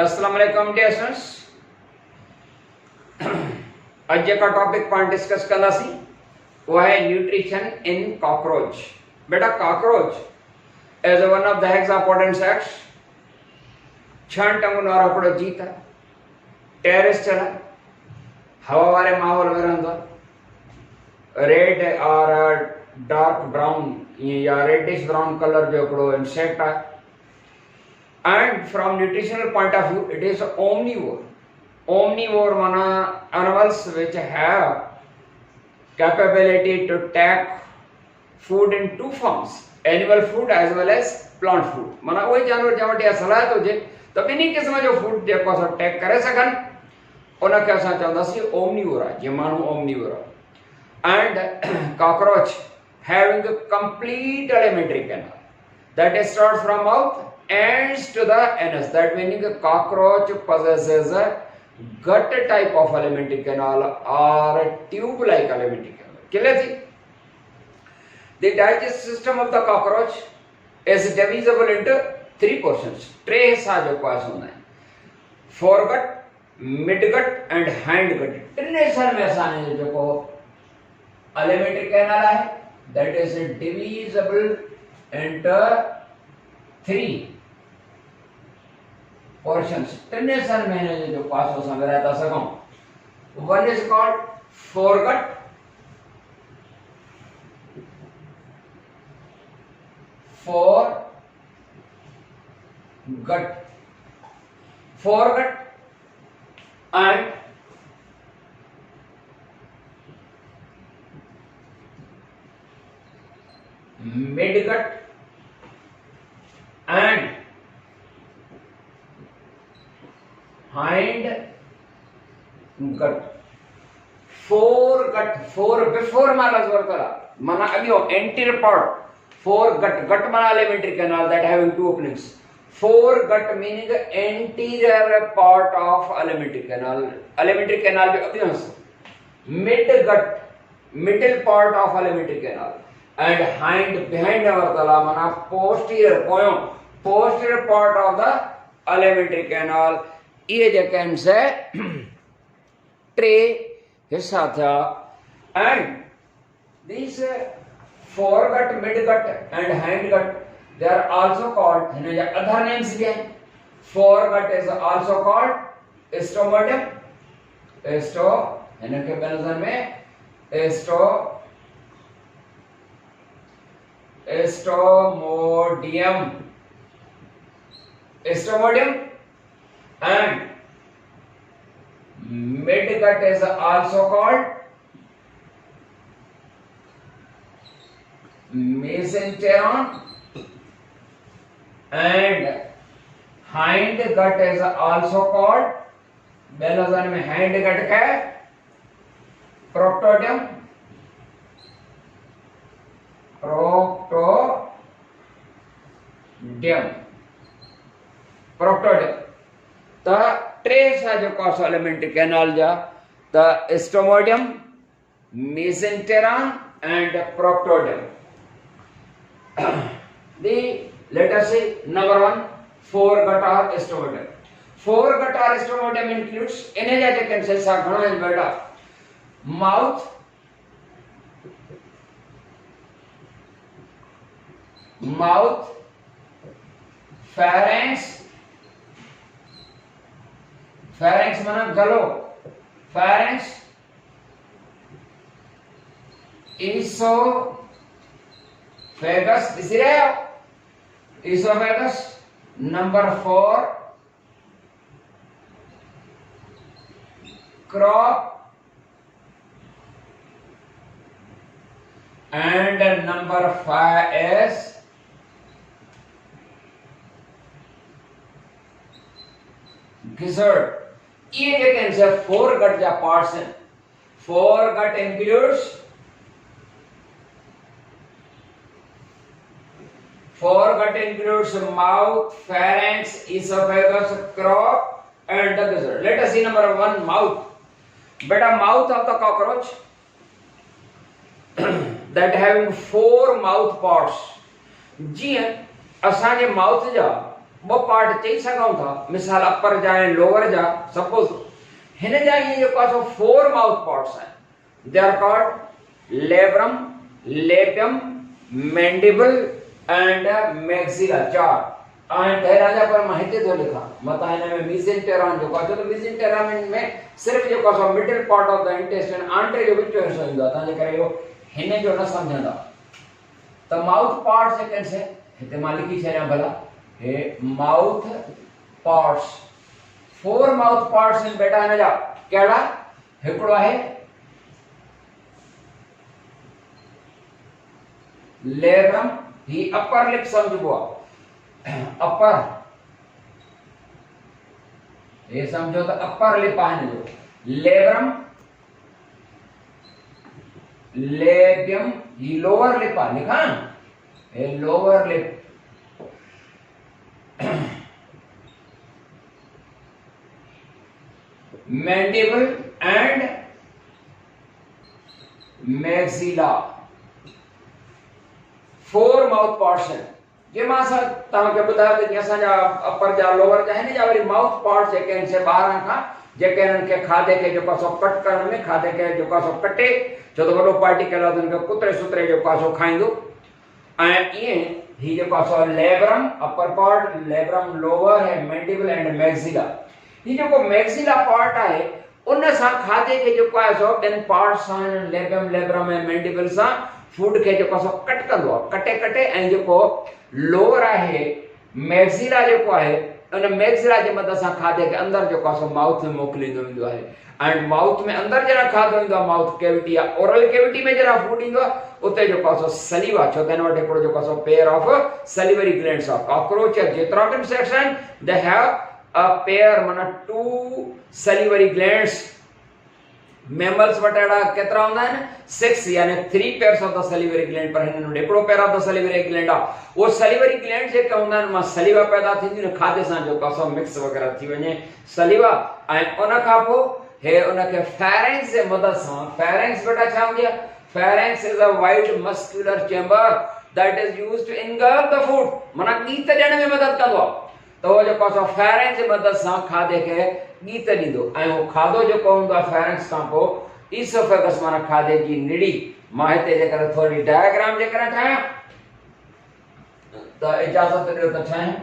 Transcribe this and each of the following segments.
अस्सलाम वालेकुम dear students. अज का टॉपिक पाण डिस्कस कंदासीं वो है न्यूट्रिशन इन कॉकरोच। बेटा cockroach as one of the hexapodant insects छह टंगुनि वारो हिकिड़ो जीत आहे। टेरेस्ट्रियल आहे, हवा वारे माहौल में रहंदो आहे। रेड और डार्क ब्राउन या रेडिश ब्राउन कलर जो हिकिड़ो इंसेक्ट आहे। And from nutritional point of view, it is omnivore. Omnivore mana animals which have capability to take food in two forms, animal food as well as plant food. mana वही जानवर जहाँ वटि सलाहियत हुजे त ॿिन्ही क़िस्म जो फूड जेको असां टेक करे सघनि उनखे असां चवंदासीं ओमनीवोर आहे, जीअं माण्हू ओमनीवोर आहे। And cockroach having a complete alimentary canal that starts from mouth ends to the anus. That meaning a cockroach possesses a gut type of alimentary canal or a tube like alimentary canal. Clear? The digestive system of the cockroach is divisible into three portions. Tre हिस्सा जो पास होना है, foregut, midgut and hindgut. Tin हिस्सों में असांजे जेको alimentary canal है, that is divisible into three portions. Tin हिस्सों में जो पास हो संग्रह था सकों. One is called foregut, foregut and midgut and hindgut. Four before manas vartala mana agio anterior part. Foregut, gut mana alimentary canal that having two openings. Foregut meaning the anterior part of alimentary canal. Alimentary canal be appearance. Midgut, middle part of alimentary canal. And hind behind our tala mana posterior poem, posterior part of the alimentary canal. ये जेके आहिनि से टे हिस्सा थिया। And these foregut, midgut and hindgut, they are also called, हिन जा other names भी आहिनि। Foregut is also called ostomium, हिन खे ॿिए नज़र में ostomodium, and midgut is also called mesenteron, and hindgut is also called, बेलजन में hindgut का proctodium, the trace है जो कॉस alimentary canal जा the ostomium, mesenteron and proctodium. Let us say number one, foregut or ostomium. Foregut or ostomium includes energetic and sensa घणो है बेटा mouth, pharynx माना गलो, pharynx, esophagus, दिस रहे हो esophagus, number 4 crop, and number 5 is gizzard. ये जो cancer foregut जा parts हैं. Foregut includes mouth, pharynx, esophagus, crop, and the gizzard. Let us see number 1, mouth. Beta mouth of the cockroach that having 4 mouth parts. जीअं असांजे mouth जा वो part चई सघूं था, मिसाल अपर जा ऐं लोअर जा। सपोज हिन जा ये जेको आहे सो 4 माउथ पार्ट्स आहिनि। They are called labrum, labium, mandible and maxilla. 4 and राजा पर मां हिते थो लिखां मता हिन में मीसेंटेरॉन जेको आहे तो मीसेंटेरॉन में सिर्फ जेको आहे सो middle part of the intestine आंटे जो विच हिस्सो ईंदो आहे। तव्हांजे करे इहो हिन जो न सम्झंदा त माउथ पार्ट्स जेके से हिते मां लिखी छॾियां भला हे माउथ पार्ट्स। 4 माउथ पार्ट्स आहिनि बेटा हिन जा। कहिड़ा? हिकिड़ो आहे लेब्रम, ही अपर लिप समझबो आहे। अपर ये समझो तो अपर लिप आहे जो। लेब्रम, लेबियम, ही लोअर लिप आहे। लिखा ये lower lip. Mandible and maxilla. 4 mouth parts हैं। जे मां सा तव्हांखे ॿुधायो त असांजा अपर जा लोअर जा हिन जा वरी माउथ पार्ट्स जेके आहिनि से ॿाहिरां खां जेके हिननि खे खाधे खे जेको आहे सो कट करण में खाधे खे जेको आहे सो कटे, छो त वॾो पार्टिकल आहे त हुनखे कुतरे सुतरे जेको आहे सो खाईंदो। ऐं ईअं ही जेको आहे सो labrum upper part, labrum lower है, मैंडिबल एंड मैक्सिला। ही जेको मैक्सिला पार्ट आहे उन सां खाधे खे जेको आहे सो ॿियनि पार्ट्स सां लेबियम, लेब्रम ऐं मैंडिबल सां फूड खे जेको आहे सो कट कंदो आहे, कटे कटे। ऐं जेको लोअर आहे मैक्सिला जेको आहे उन मैक्सिला जे मदद सां खाधे खे अंदर जेको आहे सो माउथ में मोकिलींदो वेंदो आहे। एंड माउथ में अंदर जरा खाधो ईंदो आहे, माउथ कैविटी या ओरल कैविटी में जरा फूड ईंदो आहे, उते जेको आहे सो सलीवा, छो त हिन वटि हिकिड़ो जेको आहे सो पेयर ऑफ सलीवरी ग्लैंड्स आहे। कॉकरोच जेतिरा बि इंसेक्ट्स आहिनि दे हैव अ पेयर माना 2 सलीवरी ग्लैंड्स। मैमल्स वटि अहिड़ा केतिरा हूंदा आहिनि? 6 यानी 3 पेयर्स ऑफ द सलीवरी ग्लैंड। पर हिन वटि हिकिड़ो पेयर ऑफ द सलीवरी ग्लैंड आहे। उहो सलीवरी ग्लैंड जेके हूंदा आहिनि मां सलीवा पैदा थींदियूं आहिनि, खाधे सां जेको आहे सो मिक्स वग़ैरह थी वञे सलीवा। ऐं उन खां पोइ हे उनखे फेरेंक्स जे मदद सां, फेरेंक्स बेटा छा हूंदी आहे? Pharynx is a wide muscular chamber that is used to engulf the food, माना गीत ॾियण में मदद कंदो आहे। त उहो जेको आहे सो फेरेंक्स जे मदद सां खाधे खे गीत ॾींदो। ऐं उहो खाधो जेको हूंदो आहे फेरेंक्स खां पोइ ईसोफेगस माना खाधे जी निड़ी। मां हिते जेकर थोरी डायग्राम जेकर ठाहियां त इजाज़त ॾियो त ठाहियां।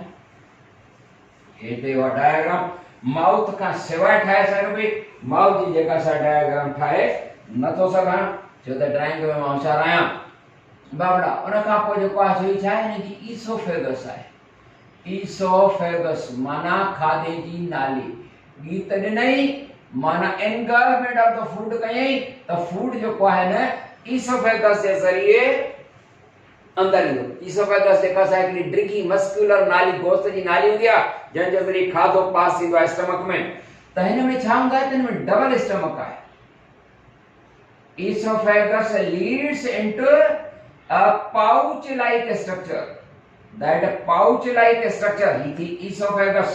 हिते उहा डायग्राम माउथ खां सवाइ ठाहे सघां पई, माउथ जी जेका सा डायग्राम ठाहे नथो सघां छो त ड्राइंग में मां होशियारु आहियां बाबड़ा। उन खां पोइ जेको आहे सो छा आहे हिनजी ईसोफेगस आहे। ईसोफेगस माना खाधे जी नाली। गीत ॾिनई माना एनगल्फमेंट ऑफ द फूड कयई त फूड जेको आहे न ईसोफेगस जे ज़रिए अंदर ईंदो। ईसोफेगस जेका सा हिकिड़ी ड्रिगी मस्कुलर नाली, गोश्त जी नाली हूंदी आहे जंहिं जे ज़रिए खाधो पास थींदो आहे स्टमक में। त हिन में छा हूंदो आहे त हिन में डबल स्टमक आहे। Esophagus leads into a pouch-like structure. That pouch-like structure, esophagus,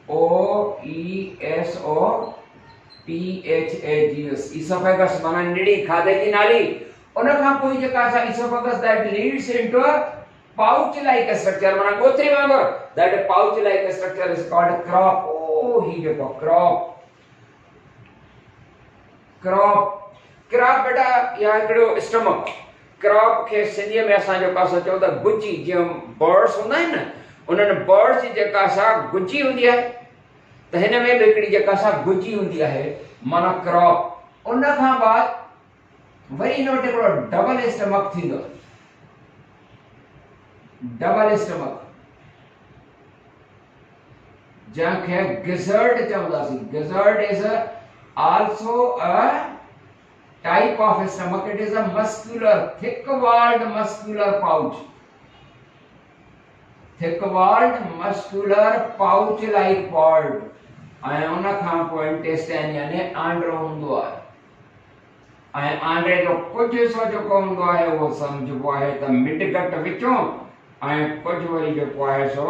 O-E-S-O-P-H-A-G-S, esophagus माना निड़ी खाधे की नाली। उन खां पोइ जेका सा esophagus that leads into a pouch-like structure माना गोथरी वांगुर, that pouch-like structure is called crop. Oh, ही जेको crop बेटा या हिकिड़ो स्टमक। क्रॉप खे सिंधीअ में असां जेका सा चऊं था गुची, जीअं बर्ड्स हूंदा आहिनि न, उन्हनि बर्ड्स जी जेका सा गुची हूंदी आहे त हिन में बि हिकिड़ी जेका सा गुची हूंदी आहे माना क्रॉप। उन खां बाद वरी हिन वटि हिकिड़ो डबल स्टमक थींदो। डबल स्टमक जंहिंखे गिज़र्ड चवंदासीं। Gizzard is also a type of stomach. It is a muscular, thick-walled muscular pouch. Thick-walled muscular pouch-like pod. ऐं उन खां पोइ इंटेस्टाइन यानी आंड्रो हूंदो आहे। ऐं आंड्रे जो कुझु हिसो जेको हूंदो आहे उहो सम्झबो आहे त मिडगट विचों, ऐं कुझु वरी जेको आहे सो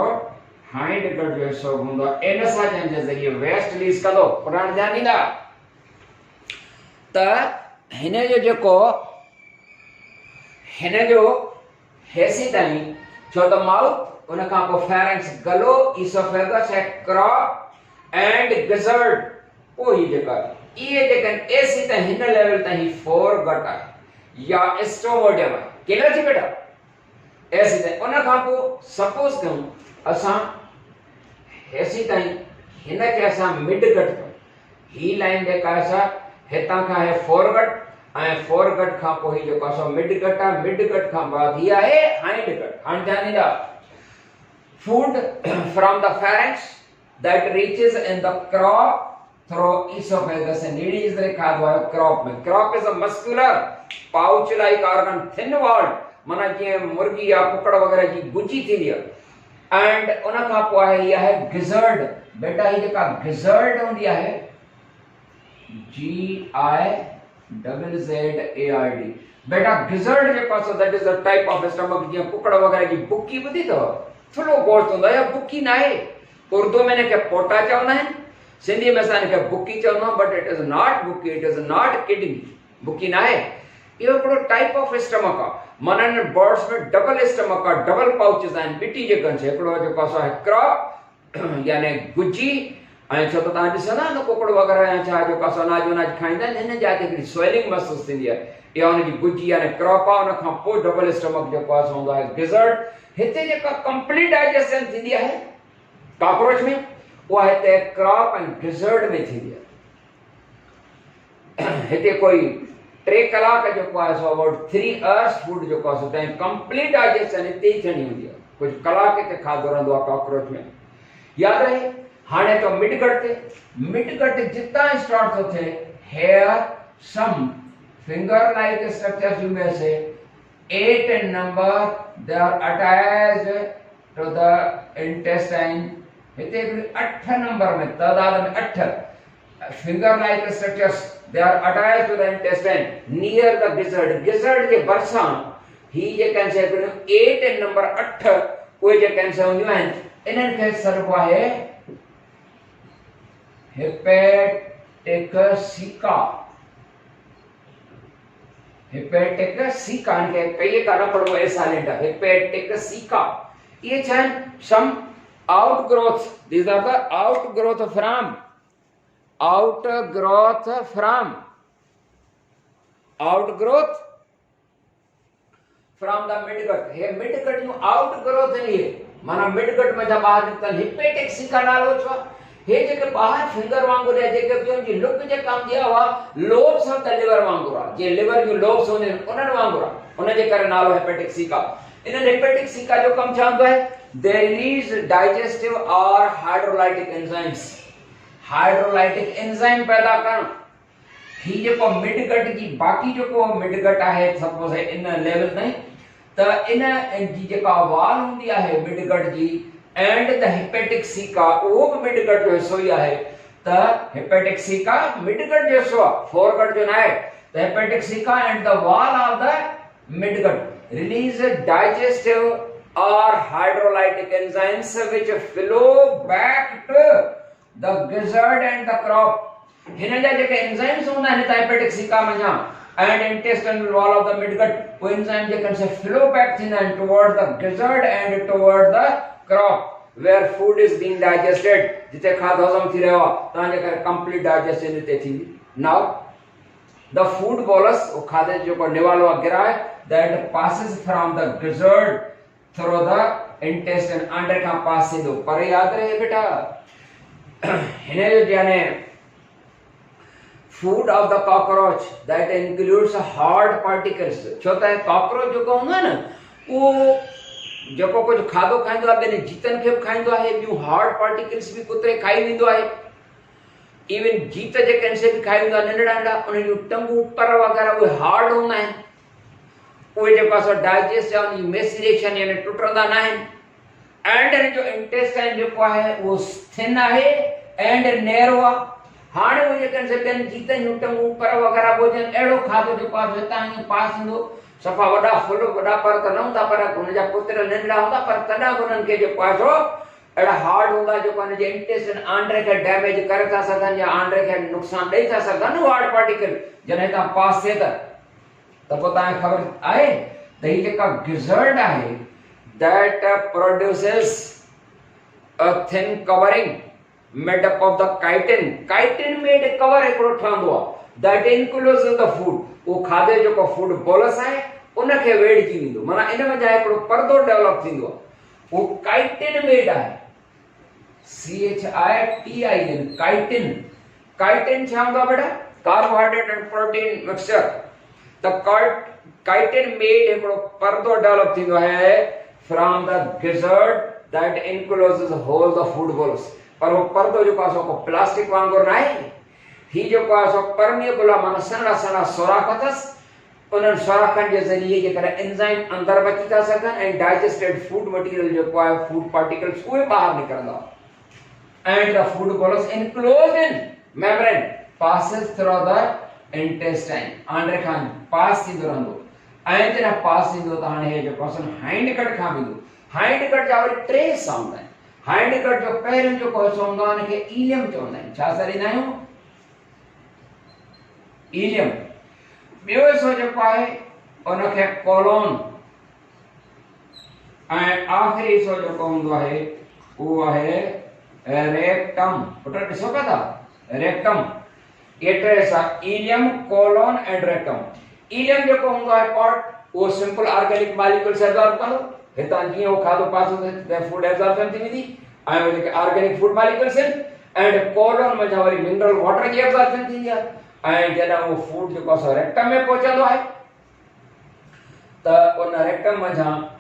हाइंड गट जो हिसो हूंदो आहे। इन सां जंहिंजे ज़रिए वेस्ट रिलीज़ कंदो। पुराण ध्यानु ॾींदा त हिन जो जेको हिन जो हेसी ताईं, छो त माउथ उन खां पोइ फेरेंक्स गलो, ईसोफेगस ऐं क्रॉप एंड गिज़र्ड। पोइ ही जेका इहे जेके एसी त हिन लेवल ताईं फोरगट आहे या स्टोमोडियम आहे। केरु थी बेटा एसी ताईं। उन खां पोइ सपोज कयूं असां एसी ताईं हिन खे असां मिडगट कयूं। ही लाइन जेका असां हितां खां आहे फोरगट ऐं फोरगट खां पोइ ही जेको असां मिडगट आहे, मिडगट खां बाद ही आहे हाइंडगट। हाणे ध्यानु ॾींदा food from the pharynx that reaches in the crop through oesophagus and release रे खाधो आहे क्रॉप में। Crop is a muscular pouch like organ thin walled, माना जीअं मुर्गी या कुकड़ वग़ैरह जी गुजी थींदी आहे। एंड उन खां पोइ आहे ही आहे गिज़र्ड। बेटा ही जेका गिज़र्ड हूंदी आहे GIZZARD, बेटा गिज़र्ड जेको आहे that is a type of stomach. जीअं कुकड़ वग़ैरह जी बुकी ॿुधी अथव, थुल्हो गोश्त हूंदो आहे या बुकी न आहे। उर्दू में हिनखे पोटा चवंदा आहिनि, सिंधी में असां हिनखे बुकी चवंदा आहियूं, बट इट इज नॉट बुकी, इट इज नॉट किडनी। बुकी न आहे। इहो हिकिड़ो टाइप ऑफ स्टमक आहे। माना इन बर्ड्स में डबल स्टमक आहे, डबल पाउचेस आहिनि ॿिटी जेके आहिनि। हिकिड़ो जेको आहे क्रॉप यानी गुजी, ऐं छो त तव्हां ॾिसंदा न कुकड़ वग़ैरह या छा जेको आहे अनाज खाईंदा आहिनि, हिन जाइ ते हिकिड़ी स्वेलिंग महसूसु थींदी आहे, इहा हुनजी गुजी यानी क्रॉप आहे। उन खां पोइ डबल स्टमक जेको आहे हूंदो आहे गिज़र्ड। हिते जेका कंप्लीट डाइजेशन थींदी आहे कॉकरोच में, उहा हिते क्रॉप ऐं गिज़र्ड में थींदी आहे। हिते कोई 3 कलाक जेको आहे सो अबाउट 3 आवर्स फूड जेको आहे सो कंप्लीट डाइजेशन हिते ई थियणी हूंदी आहे। कुझु कलाक हिते खाधो रहंदो आहे कॉकरोच में। यादि रहे हाणे तो मिडगट ते, मिडगट जितां स्टार्ट थो थिए, here some finger like structures you may say 8 in number, they are attached to the intestine। हिते 8 नंबर में तादाद में 8 finger like structures, they are attached to the intestine near the gizzard। gizzard के बरसां ही जे cancer 8 in number 8 उहे जे cancer हूंदियूं आहिनि, इन्हनि खे सरबो आहे हेपेटिक सीका। हेपेटिक सीका इनके कई का न पढ़ो ऐसा लेंटा हेपेटिक सीका। ये छन सम outgrowth, these are the outgrowth from the midgut। Hey midgut नु outgrowth नहीं है, माना midgut में जब बाहर निकल हेपेटिक सीका नालो छो। हे जेके बाहर फिंगर वांगुर है, जेके जो जी लुक जे काम दिया हुआ लोब्स ऑफ द लिवर वांगुर आ, जे लिवर जो लोब्स होने उनन वांगुर आ, उन जे करे नालो हेपेटिक सीका। इन हेपेटिक सीका जो कम चाहंदो है दे रिलीज डाइजेस्टिव और हाइड्रोलाइटिक एंजाइम्स। हाइड्रोलाइटिक एंजाइम पैदा कर ही जेको मिडगट जी बाकी जेको मिडगट आहे सपोज है इन लेवल ताईं, त इन जी जेका वाल हुंदी आहे मिडगट जी एंड द हेपेटिक सीका वो भी मिडगट जो हिस्सो ही आहे। त हेपेटिक सीका मिडगट जो हिस्सो आहे, फोरगट जो न आहे। The hepatic caeca and the wall of the midgut release digestive और hydrolytic enzymes which flow back to the gizzard and the crop. हिन जा जेके एंजाइम्स हूंदा आहिनि त हेपेटिक सीका में and intestinal wall of the midgut, वो enzyme जेके से फ्लो बैक थींदा आहिनि towards the gizzard and towards the crop where food is being digested, जिते खाधो हजम थी रहियो आहे, तव्हां जे करे कंप्लीट डाइजेशन हिते थींदी। नाउ द फूड बोलस वो खाधे जेको निवालो आहे गिराए that passes from the gizzard through the intestine, अंडर खां पास थींदो। पर याद रहे बेटा हिन जो यानी food of the cockroach that includes hard particles. छो त कॉकरोच जेको हूंदो आहे न उहो जेको कुछ खाधो खाइंदो आहे ॿियनि जीतन खे बि खाइंदो आहे, ॿियूं हार्ड पार्टिकल्स बि कुतरे खाई वेंदो आहे। इवन जीत जेके आहिनि से बि खाई वेंदो आहे नंढड़ा नंढड़ा, उन जूं टंगूं पर वग़ैरह उहे हार्ड हूंदा आहिनि, उहे जेको असां डाइजेस्ट या उन जी मेसिरेशन यानी टुटंदा न आहिनि। एंड हिन जो इंटेस्टाइन जेको आहे उहो थिन आहे एंड नैरो आहे। हाणे उहे जेके आहिनि से ॿियनि जीतनि जूं टंगूं पर वग़ैरह हुजनि, अहिड़ो खाधो जेको आहे हितां ईअं पास ईंदो, सफ़ा वॾा फुल वॾा पर त न हूंदा, पर हुन जा पुत्र नंढड़ा हूंदा, पर तॾहिं बि उन्हनि खे जेको आहे सो अहिड़ा हार्ड हूंदा जेको हिन जे इंटेस्टाइन आंड्रे खे डैमेज करे था सघनि या आंड्रे खे नुक़सान ॾेई था सघनि। हार्ड पार्टिकल जॾहिं हितां पास थिए त पोइ तव्हांखे ख़बर आहे त हीअ जेका गिज़र्ड आहे, that produces a thin covering made up of the chitin. Chitin made cover हिकिड़ो ठहंदो आहे that encloses the food. उहो खाधे जेको फूड बोलस आहे उनखे वेढ़जी वेंदो, माना इन में छा हिकिड़ो परदो डेवलप थींदो आहे, उहो काइटिन मेड आहे, CHITIN, काइटिन। काइटिन छा हूंदो आहे बेटा? Carbohydrate and protein mixture. त काइटिन मेड हिकिड़ो परदो डेवलप थींदो आहे from the gizzard that encloses whole the food bolus. पर वो परदो जेको आहे सो प्लास्टिक वांगुरु न आहे, ही जेको आहे सो परमिएबल आहे, माना सन्हा सन्हा सोराख अथसि। उन्हनि सोराखनि जे ज़रिए जेकॾहिं एंजाइम अंदरि बची था सघनि ऐं डाइजेस्टेड फूड मटीरियल जेको आहे फूड पार्टिकल्स उहे ॿाहिरि निकिरंदा। And the food bolus enclosed in membrane passes through the intestine, आंड्रे खां पास थींदो रहंदो। ऐं जॾहिं पास थींदो त हाणे हे जेको आहे हाइंड कट खां वेंदो। हाइंड कट जा वरी टे साउंड आहिनि। हाइंड कट जो पहिरियों जेको हिसो हूंदो आहे उनखे इलियम चवंदा आहिनि। छा सरींदा आहियूं? इलियम। ॿियो हिसो जेको आहे उनखे कोलोन, ऐं आख़िरी हिसो जेको हूंदो आहे उहो आहे रेक्टम। पुट ॾिसो पिया था, रेक्टम। ये टे हिसा ileum, colon and rectum. Ileum जेको हूंदो आहे पॉट, उहो सिंपल ऑर्गेनिक मॉलिक्यूल्स एब्जॉर्ब कंदो। हितां जीअं उहो खाधो पास त फूड एब्जॉर्प्शन थी वेंदी, ऐं उहे जेके ऑर्गेनिक फूड मॉलिक्यूल्स आहिनि। एंड कोलोन में वरी मिनरल वाटर जी एब्जॉर्प्शन थींदी आहे। ऐं जॾहिं उहो फूड जेको आहे रेक्टम में पहुचंदो आहे त उन रेक्टम में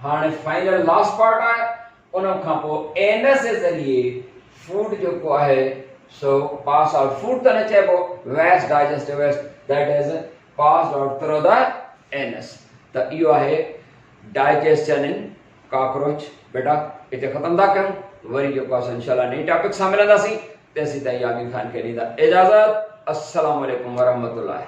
हाणे फाइनल लास्ट पार्ट आहे। उन खां पोइ एनस जे ज़रिए फूड जेको आहे so pass out food to nachebo waste digestive waste that is passed out through the anus। त इहो आहे डाइजेशन इन कॉकरोच। बेटा इते खत्म था कयूं, वरी जेको आहे इंशाल्लाह नई टॉपिक सां मिलंदासीं। तेसीं ताईं आमिर खान खे ॾींदा इजाज़त। अस्सलाम वालेकुम वरहमतुल्लाह।